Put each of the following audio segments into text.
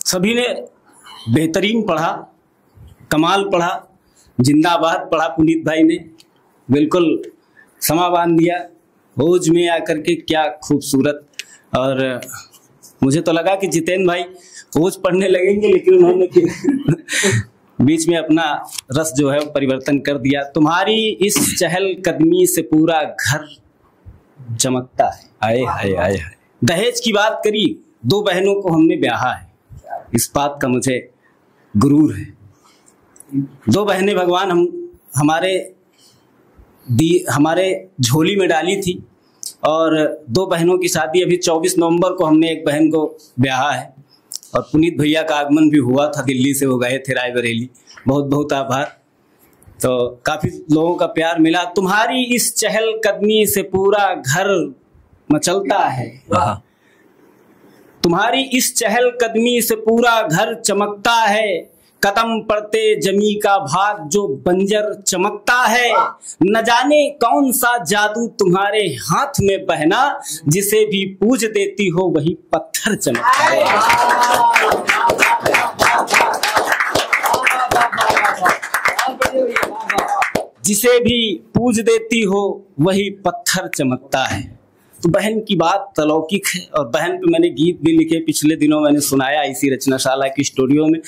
सभी ने बेहतरीन पढ़ा, कमाल पढ़ा, जिंदाबाद पढ़ा। पुनीत भाई ने बिल्कुल समा बांध दिया होज में आकर के, क्या खूबसूरत। और मुझे तो लगा कि जितेंद्र भाई होज पढ़ने लगेंगे, लेकिन उन्होंने बीच में अपना रस जो है वो परिवर्तन कर दिया। तुम्हारी इस चहल कदमी से पूरा घर चमकता है। आए हाय आए हाय। दहेज की बात करी, 2 बहनों को हमने ब्याहा है, इस बात का मुझे गुरूर है। 2 बहनें भगवान हमारे झोली में डाली थी, और 2 बहनों की शादी अभी 24 नवंबर को हमने एक बहन को ब्याहा है। और पुनीत भैया का आगमन भी हुआ था, दिल्ली से वो गए थे रायबरेली, बहुत बहुत आभार। तो काफी लोगों का प्यार मिला। तुम्हारी इस चहल कदमी से पूरा घर मचलता है, तुम्हारी इस चहल कदमी से पूरा घर चमकता है। कदम पड़ते जमी का भाग जो बंजर चमकता है। न जाने कौन सा जादू तुम्हारे हाथ में बहना, जिसे भी पूज देती हो वही पत्थर चमकता है। जिसे भी पूज देती हो वही पत्थर चमकता है। तो बहन की बात अलौकिक है, और बहन पे मैंने गीत भी लिखे, पिछले दिनों मैंने सुनाया इसी रचनाशाला की स्टूडियो में।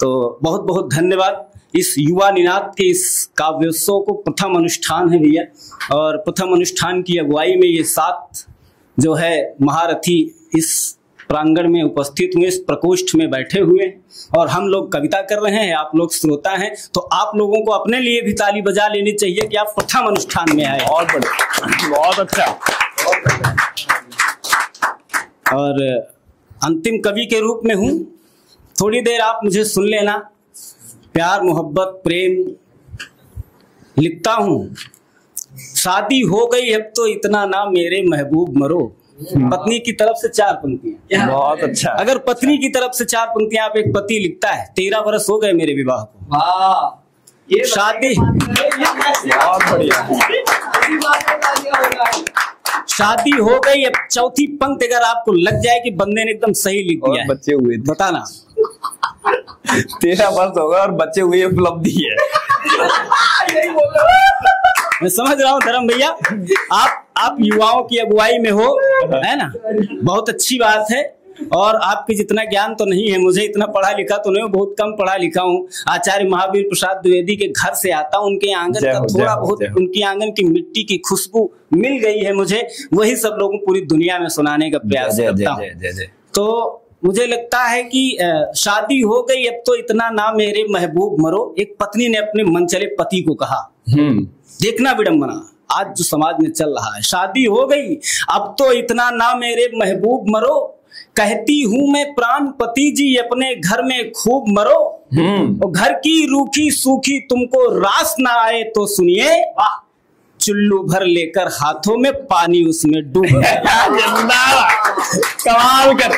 तो बहुत बहुत धन्यवाद। इस युवा निनाद के इस काव्योत्सव को प्रथम अनुष्ठान है भैया, और प्रथम अनुष्ठान की अगुवाई में ये 7 जो है महारथी इस प्रांगण में उपस्थित हुए, इस प्रकोष्ठ में बैठे हुए हैं, और हम लोग कविता कर रहे हैं, आप लोग श्रोता हैं। तो आप लोगों को अपने लिए भी ताली बजा लेनी चाहिए कि आप प्रथम अनुष्ठान में आए। बहुत बढ़िया, बहुत अच्छा। और अंतिम कवि के रूप में हूं, थोड़ी देर आप मुझे सुन लेना। प्यार मोहब्बत प्रेम लिखता हूं। शादी हो गई अब तो इतना ना मेरे महबूब मरो। पत्नी की तरफ से 4 पंक्तियां। बहुत अच्छा। अगर पत्नी की तरफ से 4 पंक्तियां आप एक पति लिखता है, 13 वर्ष हो गए मेरे विवाह को, शादी बहुत बढ़िया। शादी हो गई, अब चौथी पंक्ति अगर आपको लग जाए कि बंदे ने एकदम सही लिख दिया है, बच्चे हुए बताना। 13 वर्ष होगा और बच्चे हुए उपलब्धि है। मैं समझ रहा हूँ धर्म भैया, आप युवाओं की अगुवाई में हो, है ना, बहुत अच्छी बात है। और आपके जितना ज्ञान तो नहीं है, मुझे इतना पढ़ा लिखा तो नहीं हूँ, बहुत कम पढ़ा लिखा हूँ। आचार्य महावीर प्रसाद द्विवेदी के घर से आता हूँ, उनके आंगन का थोड़ा बहुत, उनकी आंगन की मिट्टी की खुशबू मिल गई है मुझे, वही सब लोगों पूरी दुनिया में सुनाने का प्रयास करता हूँ। तो मुझे लगता है कि शादी हो गई अब तो इतना ना मेरे महबूब मरो, एक पत्नी ने अपने मनचले पति को कहा। देखना विडंबना आज जो समाज में चल रहा है, शादी हो गई अब तो इतना ना मेरे महबूब मरो, कहती हूं मैं प्राण पति जी अपने घर में खूब मरो। और घर की रूखी सूखी तुमको रास ना आए तो सुनिए, चुल्लू भर लेकर हाथों में पानी उसमें डूब। कमाल कर,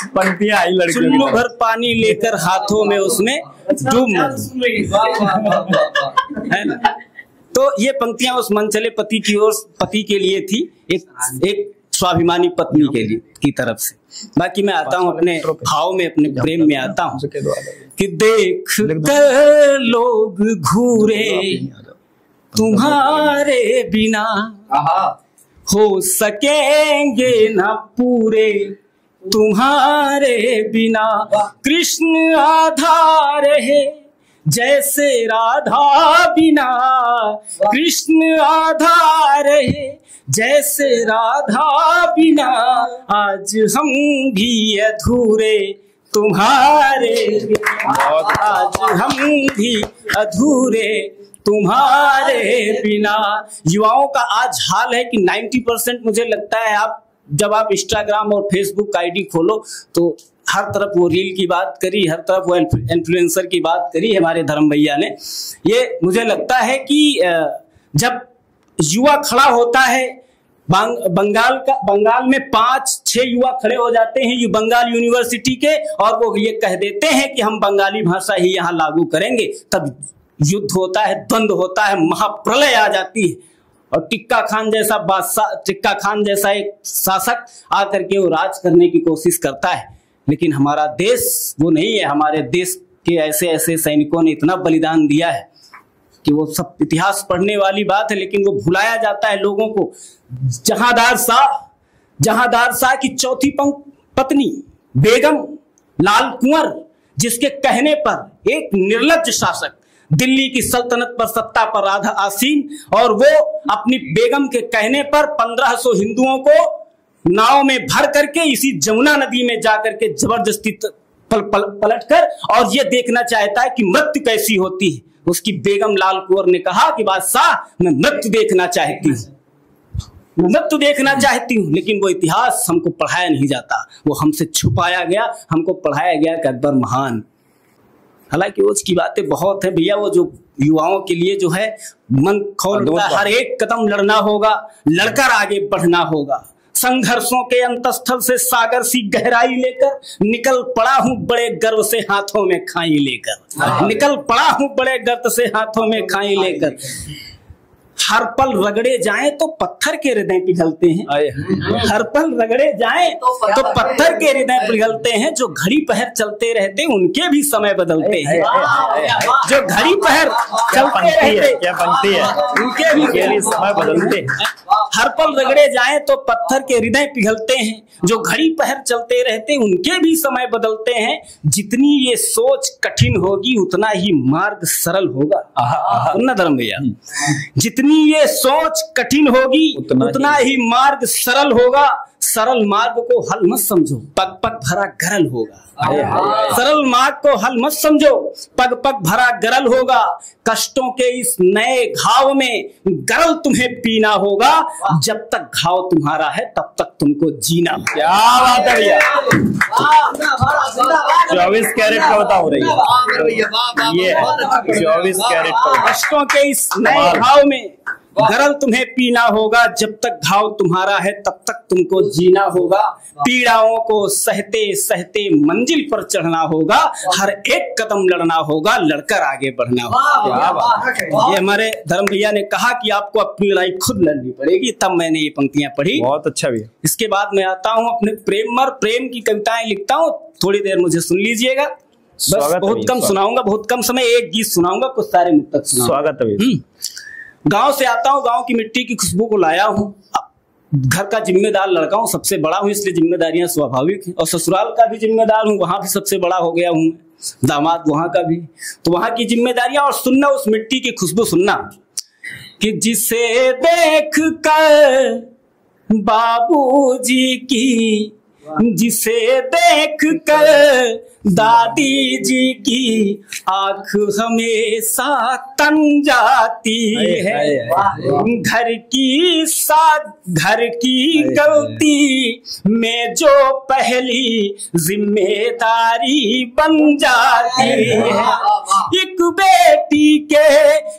पंक्तियां आई लड़की। चुल्लू भर पानी लेकर हाथों में उसमें डूब, है ना। तो ये पंक्तियां उस मनचले पति की ओर, पति के लिए थी, एक स्वाभिमानी पत्नी के लिए की तरफ से। बाकी मैं आता हूँ अपने भाव में, अपने प्रेम में आता हूँ कि देख कर लोग घूरे तुम्हारे बिना, हो सकेंगे ना पूरे तुम्हारे बिना। कृष्ण आधार है जैसे राधा बिना, कृष्ण आधार है जैसे राधा बिना। आज हम भी अधूरे तुम्हारे बिना, आज हम भी अधूरे तुम्हारे बिना। युवाओं का आज हाल है कि 90% मुझे लगता है, आप जब आप इंस्टाग्राम और फेसबुक आईडी खोलो तो हर तरफ वो रील की बात करी, हर तरफ वो इन्फ्लुएंसर की बात करी हमारे धर्म भैया ने। ये मुझे लगता है कि जब युवा खड़ा होता है, बंगाल में 5-6 युवा खड़े हो जाते हैं ये बंगाल यूनिवर्सिटी के, और वो ये कह देते हैं कि हम बंगाली भाषा ही यहाँ लागू करेंगे, तब युद्ध होता है, द्वंद्व होता है, महाप्रलय आ जाती है। और टिक्का खान जैसा बादशाह, टिक्का खान जैसा एक शासक आकर के वो राज करने की कोशिश करता है। लेकिन हमारा देश वो नहीं है। हमारे देश के ऐसे ऐसे सैनिकों ने इतना बलिदान दिया है कि वो सब इतिहास पढ़ने वाली बात है, लेकिन वो भुलाया जाता है लोगों को। जहांदार शाह की चौथी पत्नी बेगम लाल कुंवर, जिसके कहने पर एक निर्लज्ज शासक दिल्ली की सल्तनत पर सत्ता पर राधा आसीन, और वो अपनी बेगम के कहने पर 1500 हिंदुओं को नाव में भर करके इसी जमुना नदी में जाकर के जबरदस्ती पलट कर और ये देखना चाहता है कि मृत्यु कैसी होती है। उसकी बेगम लाल कुंवर ने कहा कि बादशाह, मैं मृत्यु देखना चाहती हूँ, लेकिन वो इतिहास हमको पढ़ाया नहीं जाता, वो हमसे छुपाया गया, हमको पढ़ाया गया कि अकबर महान। हालांकि उसकी बातें बहुत है भैया। वो जो युवाओं के लिए जो है मन खोलता है, हर एक कदम लड़ना होगा, लड़कर आगे बढ़ना होगा। संघर्षों के अंतस्थल से सागर सी गहराई लेकर निकल पड़ा हूं बड़े गर्व से हाथों में खाई लेकर, निकल पड़ा हूं बड़े गर्व से हाथों में खाई लेकर। हर पल रगड़े जाएं तो पत्थर के हृदय पिघलते हैं, हर पल रगड़े जाएं तो पत्थर के हृदय पिघलते हैं। जो घड़ी पहर चलते रहते उनके भी समय बदलते हैं, जो घड़ी पहर चलते रहते क्या बनती है उनके भी समय बदलते हैं। हर पल रगड़े जाएं तो पत्थर के हृदय पिघलते हैं, जो घड़ी पहर चलते रहते उनके भी समय बदलते हैं। जितनी ये सोच कठिन होगी उतना ही मार्ग सरल होगा। सुनना धर्म भैया, जितनी ये सोच कठिन होगी उतना ही मार्ग सरल होगा। सरल मार्ग को हल मत समझो, पग पग भरा गरल होगा। सरल मार्ग को हल मत समझो, पग पग भरा गरल होगा। कष्टों के इस नए घाव में गरल तुम्हें पीना होगा। जब तक घाव तुम्हारा है तब तक तुमको जीना। क्या बात है भैया, 24 कैरेट का बता हो रही है ये, 24 कैरेट का। कष्टों के इस नए घाव में गरल तुम्हें पीना होगा। जब तक घाव तुम्हारा है तब तक तुमको जीना होगा। पीड़ाओं को सहते सहते मंजिल पर चढ़ना होगा। हर एक कदम लड़ना होगा, लड़कर आगे बढ़ना होगा। ये हमारे धर्म भैया ने कहा कि आपको अपनी लड़ाई खुद लड़नी पड़ेगी, तब मैंने ये पंक्तियां पढ़ी। बहुत अच्छा भैया। इसके बाद मैं आता हूँ अपने प्रेम की कविताएं लिखता हूँ, थोड़ी देर मुझे सुन लीजिएगा। बस बहुत कम सुनाऊंगा, बहुत कम समय, एक गीत सुनाऊंगा, कुछ सारे मुक्तक सुनाऊंगा। स्वागत है। गांव से आता हूँ, गांव की मिट्टी की खुशबू को लाया हूँ। घर का जिम्मेदार लड़का हूँ, सबसे बड़ा हूँ, इसलिए जिम्मेदारियां स्वाभाविक हैं। और ससुराल का भी जिम्मेदार हूँ, वहां भी सबसे बड़ा हो गया हूँ, दामाद वहां का भी। तो वहां की जिम्मेदारियां और सुनना उस मिट्टी की खुशबू सुनना कि जिसे देख कर बाबूजी की, जिसे देख कर दादी जी की आंख हमेशा तन जाती है। घर की गलती में जो पहली जिम्मेदारी बन जाती है। एक बेटी के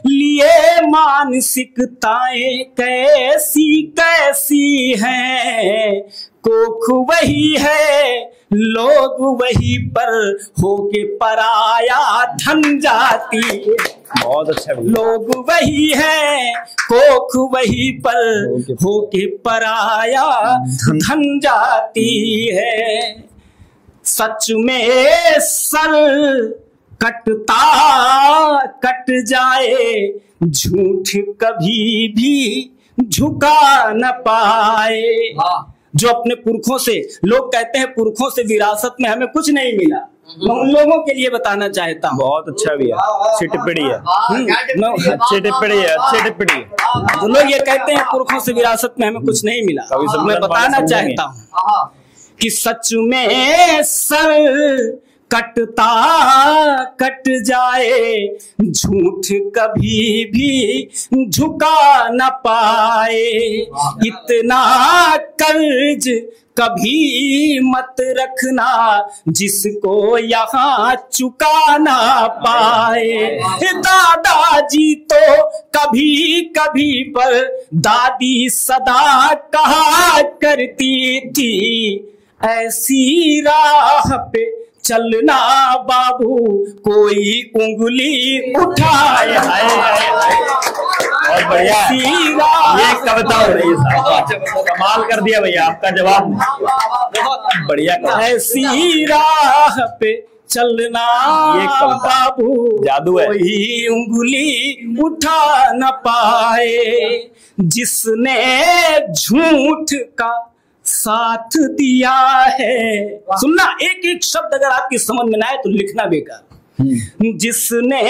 लिए मानसिकताएं कैसी कैसी हैं। कोख वही है, लोग वही पर होके पराया धन जाती है। बहुत अच्छा। लोग वही है, कोख वही पर होके पराया धन जाती है। सच में सर कट जाए, झूठ कभी भी झुका न पाए। जो अपने पुरखों से, लोग कहते हैं पुरखों से विरासत में हमें कुछ नहीं मिला, मैं उन लोगों के लिए बताना चाहता हूँ। बहुत अच्छा भैया, अच्छी टिप्पणी है, अच्छी टिप्पणी है, अच्छी टिप्पणी। जो लोग ये कहते हैं पुरखों से विरासत में हमें कुछ नहीं मिला, मैं बताना चाहता हूँ कि सच में सर कट जाए, झूठ कभी भी झुका न पाए। इतना कर्ज कभी मत रखना जिसको यहाँ चुका ना पाए। दादाजी तो कभी कभी पर दादी सदा कहा करती थी, ऐसी राह पे चलना बाबू कोई उंगली उठाए। बहुत बढ़िया, ये कविता हो रही है साहब, कमाल कर दिया भैया आपका जवाब, बढ़िया। ऐसी राह पे चलना ये बाबू जादू है, कोई उंगली उठा न पाए, जिसने झूठ का साथ दिया है। सुनना, एक एक शब्द अगर आपकी समझ में ना आए तो लिखना बेकार। जिसने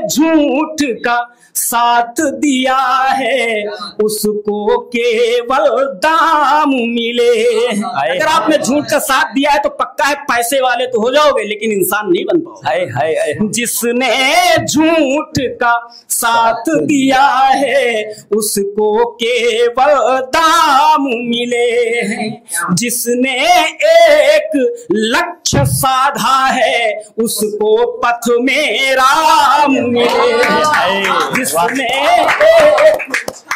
झूठ का साथ दिया है उसको केवल दाम मिले। अगर आपने झूठ का साथ दिया है तो पक्का है पैसे वाले तो हो जाओगे, लेकिन इंसान नहीं बन पाओगे। जिसने झूठ का साथ दिया है उसको केवल दाम मिले, जिसने एक लक्ष्य साधा है उसको पथ में राम मिले, जिसने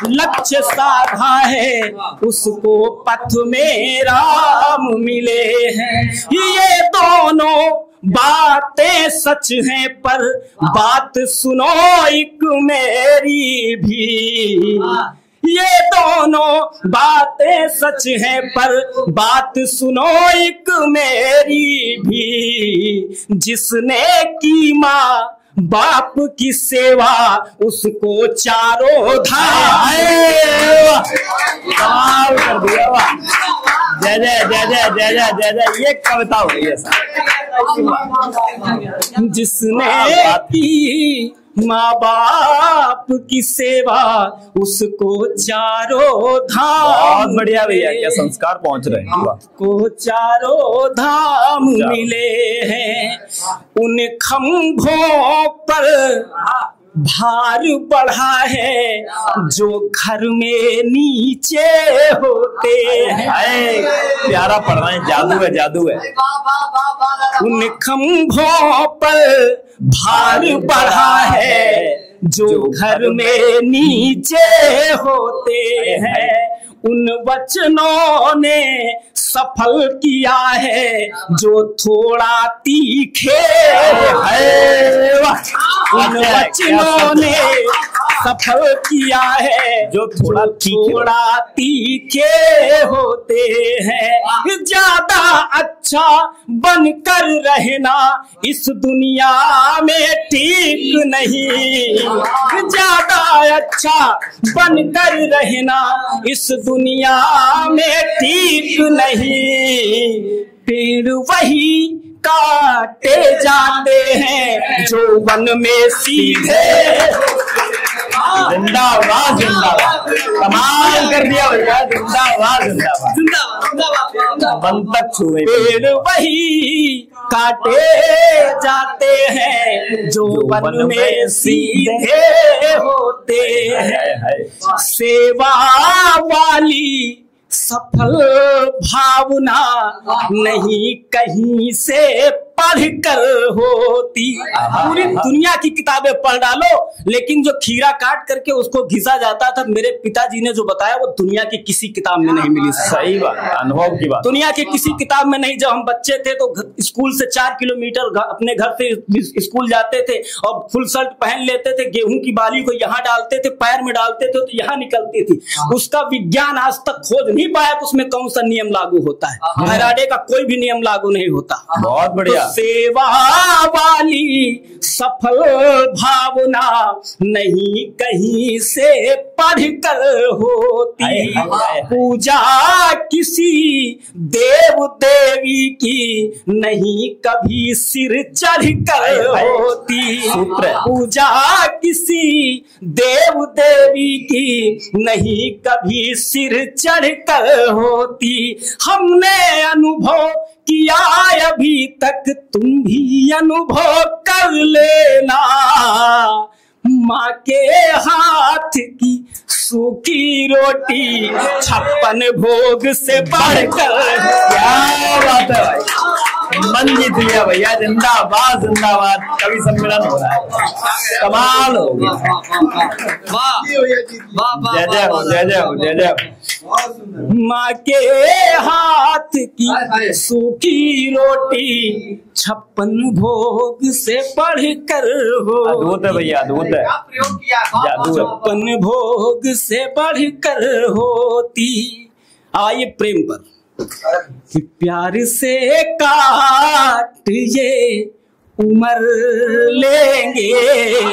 लक्ष्य साधा है उसको पथ में राम मिले हैं। ये दोनों बातें सच हैं पर बात सुनो एक मेरी भी, ये दोनों बातें सच हैं पर बात सुनो एक मेरी भी, जिसने की माँ बाप की सेवा उसको चारों धाम। कमाल कर दिया, वाह, जय जय जय जय जय जय जय जय, ये कविता हो रही है साहब। जिसने की माँ बाप की सेवा उसको चारों धाम। बहुत बढ़िया भैया, क्या संस्कार पहुंच रहे हैं, को चारों धाम मिले हैं। उन खंभों पर भार बढ़ा है जो घर में नीचे होते हैं। प्यारा पढ़ रहे हैं, जादू है, जादू है। उन खंभों पर भार बढ़ा है जो घर में नीचे होते हैं। उन वचनों ने सफल किया है जो थोड़ा तीखे है। उन वचनों ने सफल किया है जो थोड़ा तीखे होते हैं। ज्यादा अच्छा बनकर रहना इस दुनिया में ठीक नहीं, ज्यादा अच्छा बनकर रहना इस दुनिया में ठीक नहीं। पेड़ वही काटे जाते हैं जो वन में सीधे। जिंदाबाद जिंदाबाद, कमाल कर दिया भैया, जिंदाबाद जिंदाबाद, वन तक छुए। पेड़ वही काटे जाते हैं जो वन में सीधे होते हैं। सेवा वाली सफल भावना नहीं कहीं से पढ़कर होती। पूरी दुनिया की किताबें पढ़ डालो लेकिन जो खीरा काट करके उसको घिसा जाता था, मेरे पिताजी ने जो बताया वो दुनिया की किसी किताब में नहीं मिली। सही बात, अनुभव की बात। दुनिया के किसी किताब में नहीं। जब हम बच्चे थे तो स्कूल से 4 किलोमीटर अपने घर से स्कूल जाते थे और फुल शर्ट पहन लेते थे, गेहूं की बाली को यहाँ डालते थे, पैर में डालते थे तो यहाँ निकलती थी। उसका विज्ञान आज तक खोज नहीं पाया कि उसमें कौन सा नियम लागू होता है। फैराडे का कोई भी नियम लागू नहीं होता। बहुत बढ़िया। सेवा वाली सफल भावना नहीं कहीं से पढ़कर होती। पूजा किसी देव देवी की नहीं कभी सिर चढ़कर होती। पूजा किसी देव देवी की नहीं कभी सिर चढ़कर होती। हमने अनुभव किया अभी तक, तुम भी अनुभव कर लेना। माँ के हाथ की सूखी रोटी 56 भोग से बढ़कर। क्या बात है भाई, मन जीत लिया भैया, जिंदाबाद जिंदाबाद। कवि सम्मेलन हो रहा है, कमाल हो गया। जय जय हो, जय जय हो, जय जय हो। माँ के हाथ की सूखी रोटी 56 भोग से बढ़ कर हो। अद्भुत है भैया, अद्भुत है, जादू है। 56 भोग से बढ़ कर होती। आइए प्रेम पर कि प्यार से काट ये उमर लेंगे।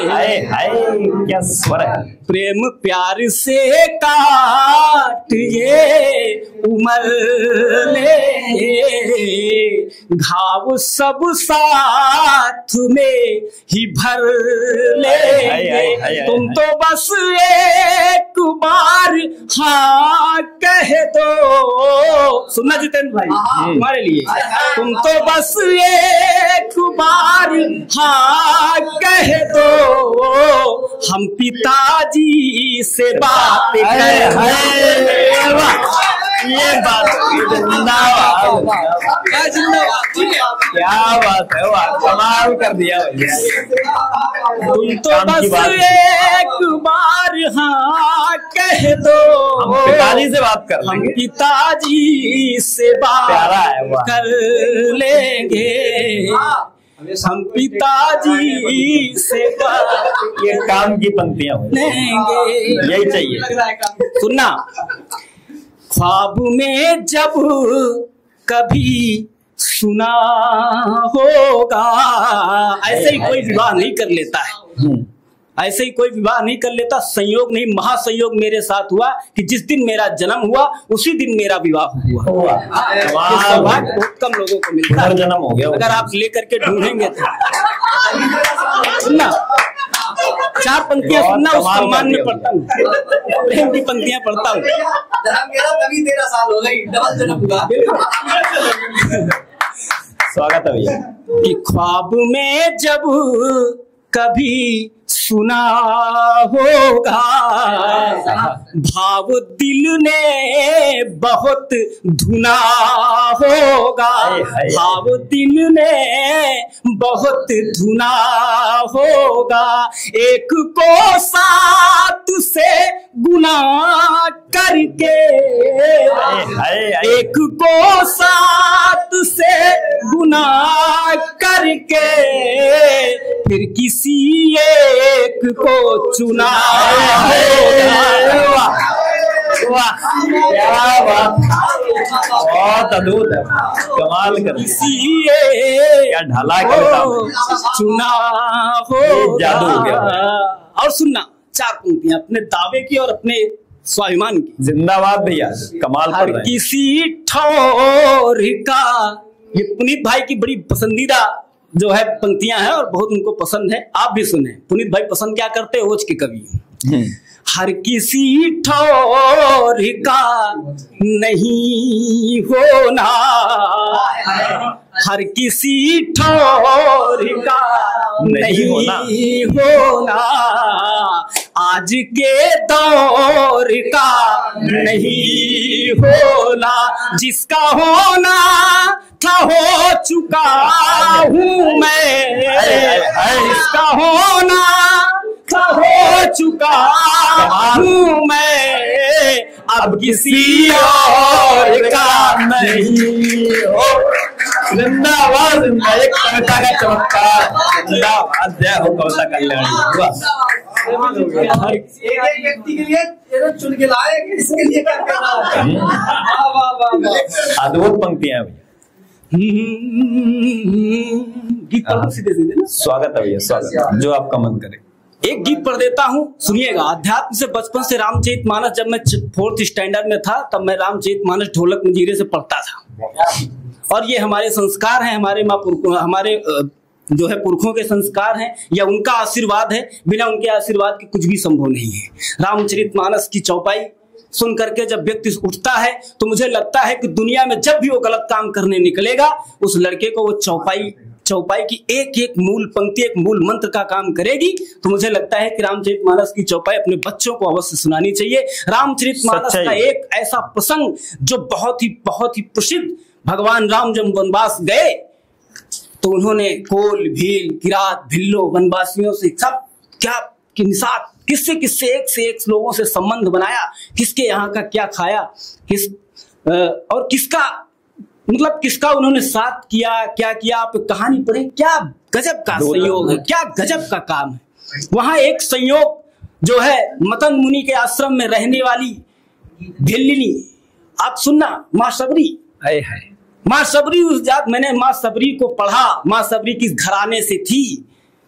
हाय हाय क्या स्वर है। प्रेम प्यार से काट ये उमर लेंगे। घाव सब साथ में ही भर लेंगे। तुम तो बस एक बार हाँ कह दो। सुनना जितेंद्र भाई, तुम्हारे लिए। तुम तो बस एक बार हाँ कह दो, हम पिताजी से बात करें। ये बात जिंदाबाद, क्या बात है, वाह कमाल कर दिया भैया। तुम तो बस एक बार हाँ कह दो, हम पिताजी से बात कर हम लेंगे, पिताजी से बात कर लेंगे। हम पिताजी से बात ये काम की पंक्तियां लेंगे। यही चाहिए। सुनना, ख्वाब में जब कभी सुना होगा। ऐसे ही कोई विवाह नहीं कर लेता है, ऐसे ही कोई विवाह नहीं कर लेता। संयोग नहीं, महासंयोग मेरे साथ हुआ कि जिस दिन मेरा जन्म हुआ उसी दिन मेरा विवाह हुआ। सौभाग्य बहुत कम लोगों को मिलता है। जन्म हो गया, अगर आप लेकर के ढूंढेंगे तो सुनना, 4 पंक्तियां सुनना, उस सम्मान में पढ़ता हूँ, प्रेम की पंक्तियां पढ़ता हूँ। तभी 13 साल हो गई, डबल जन्म हुआ। स्वागत है भैया। कि ख्वाब में जब कभी सुना होगा, भाव दिल ने बहुत धुना होगा। भाव दिल ने बहुत धुना होगा। एक को साथ से गुना करके, एक को साथ से गुना करके फिर किसी एक को चुना होगा। क्या बात, बहुत अद्भुत है, कमाल कर किसी क्या ढाला करता चुना हो, जादू हो गया। और सुनना, 4 पंक्तियां अपने दावे की और अपने स्वाभिमान की। जिंदाबाद भैया, कमाल हर कर रहे हैं। किसी ठौर का, ये पुनीत भाई की बड़ी पसंदीदा जो है पंक्तियां हैं और बहुत उनको पसंद है। आप भी सुने, पुनीत भाई पसंद क्या करते हैं, ओज के कवि। हर किसी ठौर का नहीं होना, हर किसी ठौर का नहीं होना, आज के दौर का नहीं होना। जिसका होना था हो चुका हूँ मैं, जिसका होना था हो चुका हूँ मैं, अब किसी और का नहीं हो। जिंदाबाद, एक कविता का चमत्कार। जिंदाबाद, जय हो कविता कल्याणी। एक व्यक्ति के लिए चुन के लाए, इसके लिए अद्भुत पंक्तियां भैया। गीत पढ़ सीधे सीधे। स्वागत है भैया, स्वागत, जो आपका मन करे। एक गीत पढ़ देता हूँ, सुनिएगा। अध्यात्म से बचपन से रामचरितमानस, जब मैं 4th स्टैंडर्ड में था तब मैं रामचरितमानस ढोलक मंजीरे से पढ़ता था। और ये हमारे संस्कार हैं, हमारे जो है पुरखों के संस्कार हैं, या उनका आशीर्वाद है। बिना उनके आशीर्वाद के कुछ भी संभव नहीं है। रामचरितमानस की चौपाई सुन करके जब व्यक्ति उठता है तो मुझे लगता है कि दुनिया में जब भी वो गलत काम करने निकलेगा, उस लड़के को वो चौपाई की एक एक मूल पंक्ति, एक मूल मंत्र का काम करेगी। तो मुझे लगता है कि रामचरितमानस की चौपाई अपने बच्चों को अवश्य सुनानी चाहिए। रामचरितमानस का एक ऐसा प्रसंग जो बहुत ही प्रसिद्ध, भगवान राम जब वनवास गए तो उन्होंने कोल भील किरात भिल्लो वनवासियों से सब क्या कि निषाद किससे किससे एक से एक लोगों से संबंध बनाया, किसके यहाँ का क्या खाया, किस और किसका मतलब किसका उन्होंने साथ किया, क्या किया। आप कहानी पढ़े, क्या गजब का संयोग है, क्या गजब का काम है। वहां एक संयोग जो है मतंग मुनि के आश्रम में रहने वाली भिल्लिनी, आप सुनना, माँ सबरी है माँ सबरी उस जात, मैंने माँ सबरी को पढ़ा। माँ सबरी किस घराने से थी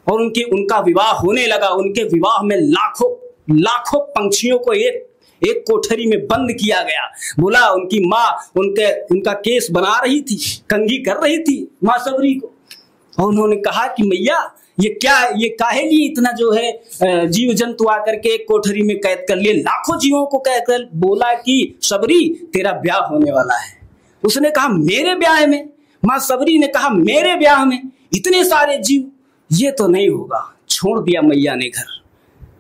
और उनका विवाह होने लगा। उनके विवाह में लाखों पंछियों को एक कोठरी में बंद किया गया। बोला उनकी माँ उनका केस बना रही थी, कंघी कर रही थी माँ सबरी को, और उन्होंने कहा कि मैया ये काहे लिए इतना जो है जीव जंतु आकर के एक कोठरी में कैद कर लिए, लाखों जीवों को कैद कर। बोला कि सबरी तेरा ब्याह होने वाला है। उसने कहा मेरे ब्याह में? माँ सबरी ने कहा मेरे ब्याह में इतने सारे जीव, ये तो नहीं होगा। छोड़ दिया मैया ने घर,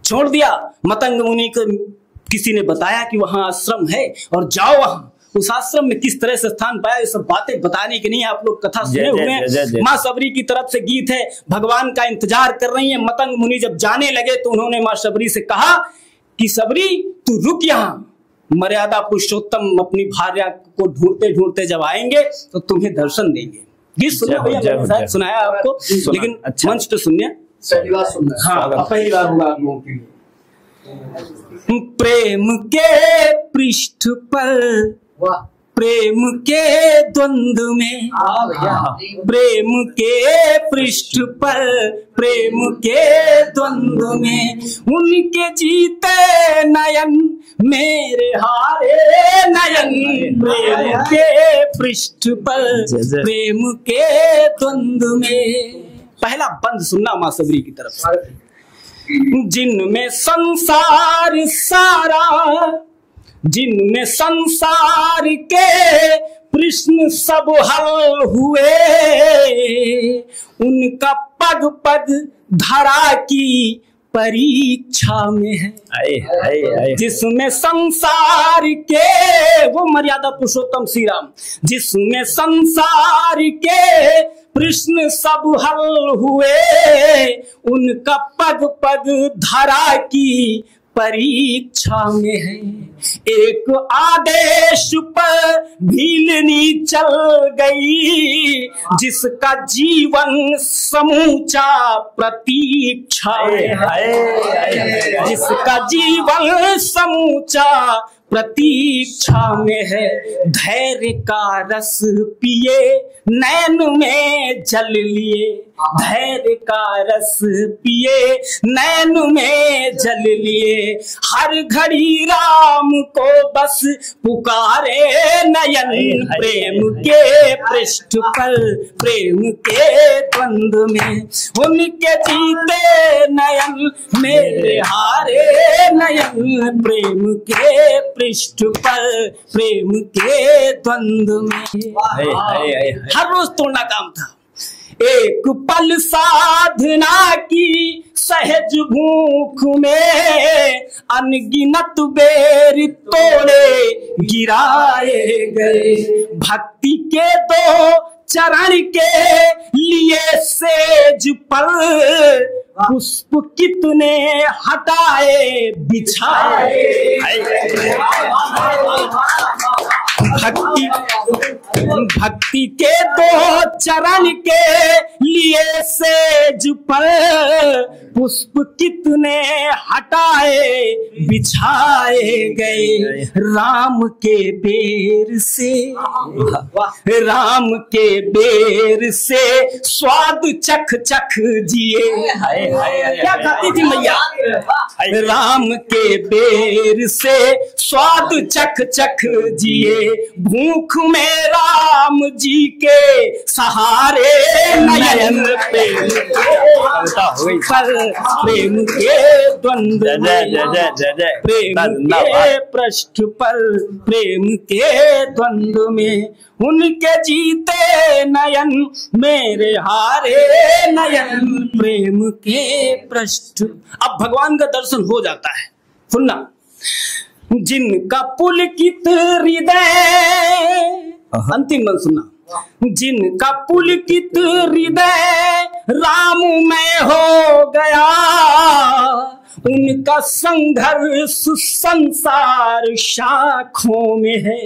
छोड़ दिया। मतंग मुनि को किसी ने बताया कि वहां आश्रम है और जाओ वहां। उस आश्रम में किस तरह से स्थान पाया, ये सब बातें बताने की नहीं है, आप लोग कथा सुने हुए हैं। माँ सबरी की तरफ से गीत है, भगवान का इंतजार कर रही है। मतंग मुनि जब जाने लगे तो उन्होंने माँ सबरी से कहा कि सबरी तू रुक यहाँ, मर्यादा पुरुषोत्तम अपनी भार्या को ढूंढते ढूंढते जब आएंगे तो तुम्हें दर्शन देंगे। गीत सुना भैया, शायद सुनाया आपको, लेकिन मंच पे सुनिए। हाँ, पहली बार होगा आप लोगों के लिए। प्रेम के पृष्ठ पर, प्रेम के द्वंद्व में, प्रेम के पृष्ठ पर, प्रेम के द्वंद्व में, उनके जीते नयन मेरे हारे नयन। प्रेम के पृष्ठ पर, प्रेम के द्वंद्व में। पहला बंद सुनना माँ सबरी की तरफ से। जिनमें संसार सारा, जिनमें संसार के प्रश्न सब हल हुए, उनका पग पग धरा की परीक्षा में है। जिसमें संसार के, वो मर्यादा पुरुषोत्तम श्री राम, जिसमें संसार के प्रश्न सब हल हुए, उनका पग पग धरा की परीक्षा में है। एक आदेश पर भीलनी चल गई, जिसका जीवन समूचा प्रतीक्षा में है। जिसका जीवन समूचा प्रतीक्षा में है। धैर्य का रस पिए नैन में जल लिए, धैर्य का रस पिए नैन में जल लिए। हर घड़ी राम को बस पुकारे नयन, प्रेम के पृष्ठ पर, प्रेम के द्वंद्व में, उनके जीते नयन मेरे हारे नयन। प्रेम के पृष्ठ पर, प्रेम के द्वंद्व में। हर रोज तोड़ना काम था। एक पल साधना की सहज भूख में, अनगिनत बेर तोड़े गिराए गए। भक्ति के दो चरण के लिए सेज पर, पुष्प कितने हटाए बिछाए। भक्ति के दो चरण के लिए सेज पर, पुष्प कितने हटाए बिछाए गए। राम के बेर से, राम के बेर से स्वाद चख चख जिए। क्या खाती थी मैया? राम के बेर से स्वाद चख चख जिए। भूख में राम जी के सहारे नयन, प्रेम के द्वंद्व में, प्रेम के पृष्ठ पर, प्रेम के द्वंद्व में, उनके जीते नयन मेरे हारे नयन। प्रेम के पृष्ठ। अब भगवान का दर्शन हो जाता है। सुनना, जिनका पुलकित हृदय, अंतिम मन सुनना, जिनका पुलकित हृदय राममय हो गया, उनका संघर्ष संसार शाखों में है।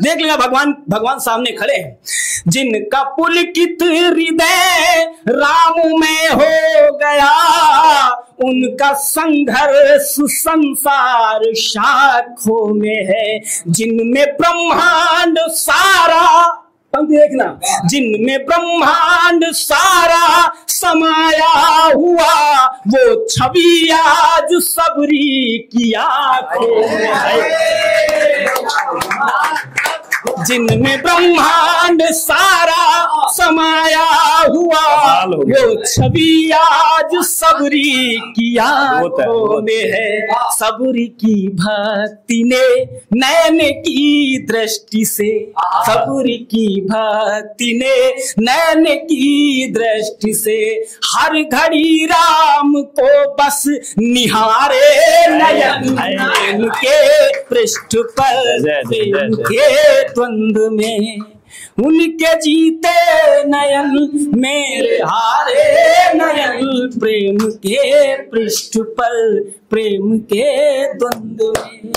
देख लेना, भगवान सामने खड़े हैं। जिनका पुलकित हृदय राममय हो गया, उनका संघर्ष संसार शाखों में है। जिनमें ब्रह्मांड सारा, देखना, जिनमें ब्रह्मांड सारा समाया हुआ, वो छवि आज सबरी की आंखों में है। जिनमें ब्रह्मांड सारा समाया हुआ, वो छवि आज सबरी की आंखों में है। सबरी की भक्ति ने नयन की दृष्टि से, सबरी की भक्ति ने नयन की दृष्टि से, हर घड़ी राम को बस निहारे नयन, उनके पृष्ठ पर उनके द्वंद्व में, उनके जीते नयन मेरे हारे नयन, प्रेम के पृष्ठ पर प्रेम के द्वंद्व में।